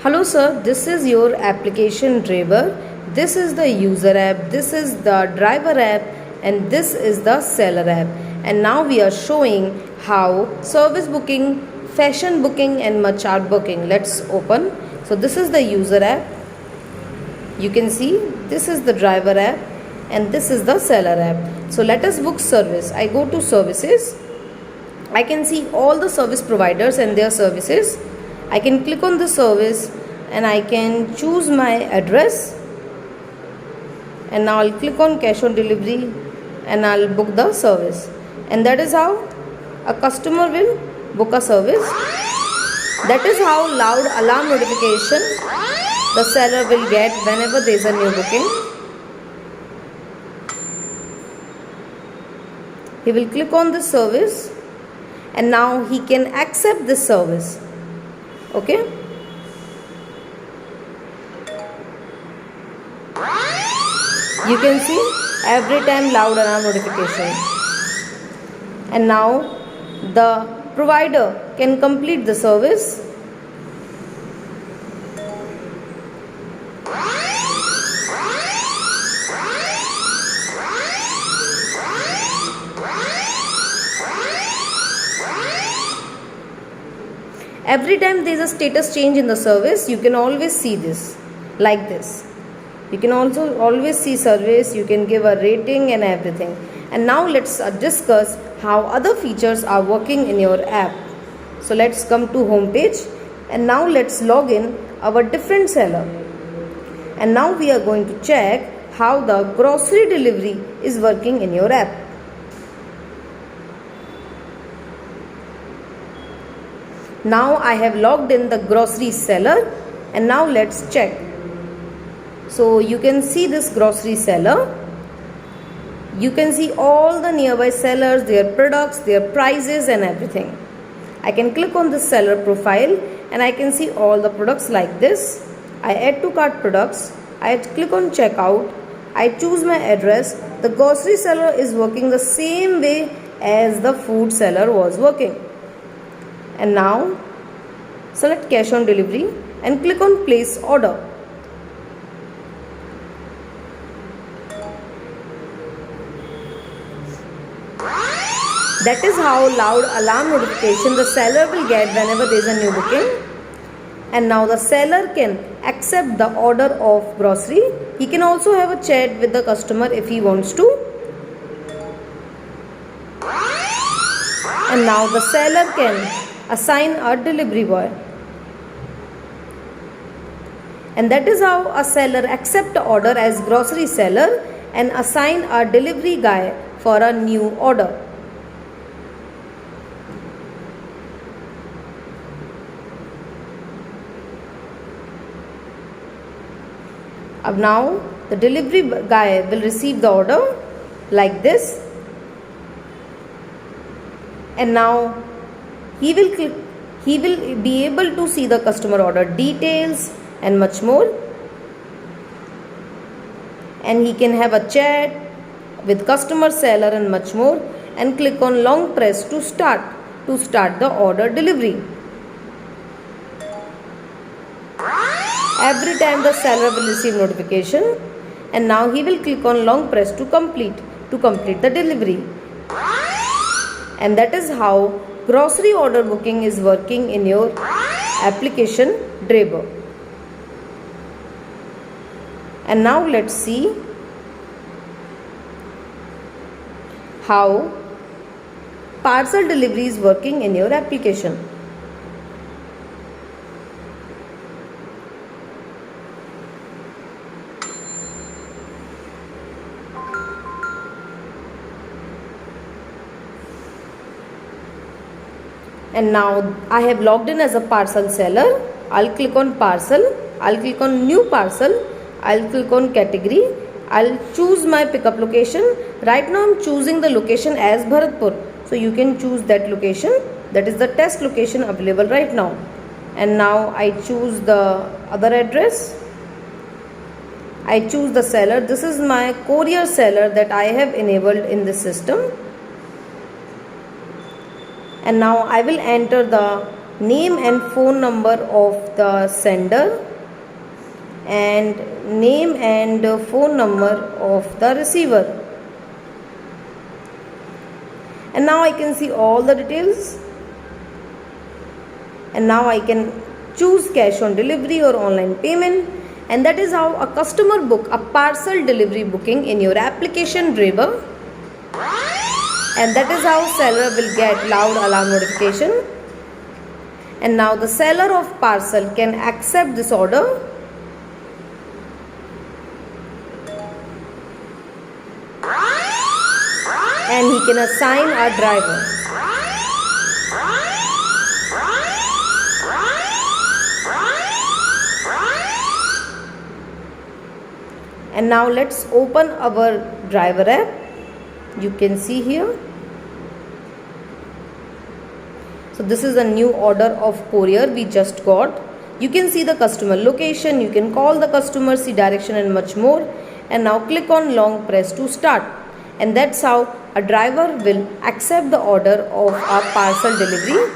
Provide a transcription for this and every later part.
Hello sir, this is your application driver. This is the user app, this is the driver app, and this is the seller app. And now we are showing how service booking, fashion booking and Machart booking. Let's open. So this is the user app. You can see this is the driver app and this is the seller app. So let us book service. I go to services. I can see all the service providers and their services. I can click on the service and I can choose my address, and now I'll click on cash on delivery and I'll book the service. And that is how a customer will book a service. That is how loud alarm notification the seller will get whenever there is a new booking. He will click on the service and now he can accept this service. Okay, you can see every time loud alarm notification, and now the provider can complete the service. Every time there is a status change in the service, you can always see this like this. You can also always see service, you can give a rating and everything. And now let's discuss how other features are working in your app. So let's come to home page and now let's log in our different seller. And now we are going to check how the grocery delivery is working in your app. Now I have logged in the grocery seller and now let's check. So you can see this grocery seller. You can see all the nearby sellers, their products, their prices and everything. I can click on the seller profile and I can see all the products like this. I add to cart products. I click on checkout. I choose my address. The grocery seller is working the same way as the food seller was working. And now select cash on delivery and click on place order. That is how loud alarm notification the seller will get whenever there is a new booking. And now the seller can accept the order of grocery. He can also have a chat with the customer if he wants to. And now the seller can assign a delivery boy. And that is how a seller accept the order as grocery seller and assign a delivery guy for a new order. Now the delivery guy will receive the order like this, and now he will be able to see the customer order details and much more, and he can have a chat with customer, seller and much more, and click on long press to start the order delivery. Every time the seller will receive notification, and now he will click on long press to complete the delivery. And that is how grocery order booking is working in your application driver. And now let's see how parcel delivery is working in your application. And now I have logged in as a parcel seller. I'll click on parcel. I'll click on new parcel. I'll click on category. I'll choose my pickup location. Right now I'm choosing the location as Bharatpur. So you can choose that location. That is the test location available right now. And now I choose the other address. I choose the seller. This is my courier seller that I have enabled in this system. And now I will enter the name and phone number of the sender and name and phone number of the receiver. And now I can see all the details, and now I can choose cash on delivery or online payment. And that is how a customer book a parcel delivery booking in your application driver. And that is how seller will get loud alarm notification. And now the seller of parcel can accept this order. And he can assign a driver. And now let's open our driver app. You can see here. So this is a new order of courier we just got. You can see the customer location, you can call the customer, see direction and much more. And now click on long press to start. And that's how a driver will accept the order of our parcel delivery.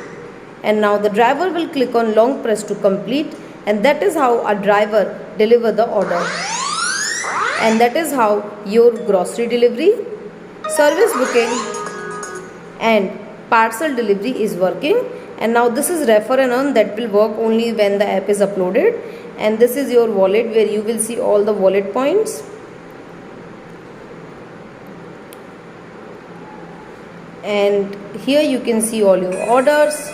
And now the driver will click on long press to complete. And that is how a driver deliver the order. And that is how your grocery delivery, service booking and parcel delivery is working. And now this is refer and earn, that will work only when the app is uploaded. And this is your wallet where you will see all the wallet points. And here you can see all your orders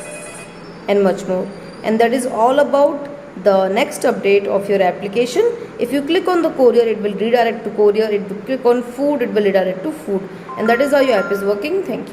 and much more. And that is all about the next update of your application. If you click on the courier, it will redirect to courier. If you click on food, it will redirect to food. And that is how your app is working. Thank you.